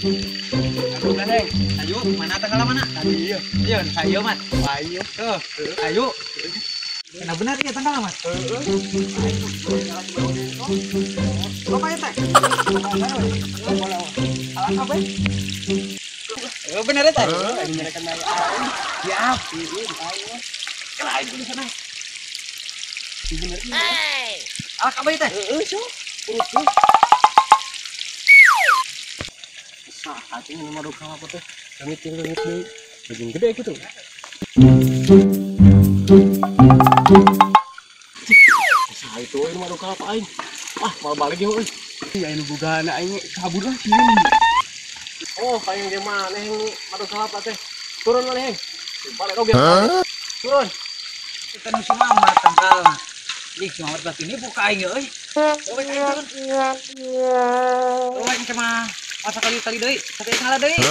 Aduh kan ayo mana tengah mana? Iya. Iya, ayo mat. Ayo. Ayo. Nah benar iya tanggal mas. Bapak ya teh. Alat apa? Benar ya teh. Menyerahkan air. Ya, ayo. Kelain di sana. Bener. Alat apa ya teh? Saat ini nomor apa teh? Kami tinggal di begini gede gitu. Nah itu ini mah apa aing? Ah, mau balik yuk euy. Iya ini boga anak aing kabur lah sini. Oh, kayak di mana yang madu kelapa teh? Turun mana yang? Balik oge. Turun. Kita nusu amat tangkal. Ih, cuma buat ini buka aing euy. Coba aing turun. Coba aing cuma masa kali deui, kata ngalah deui.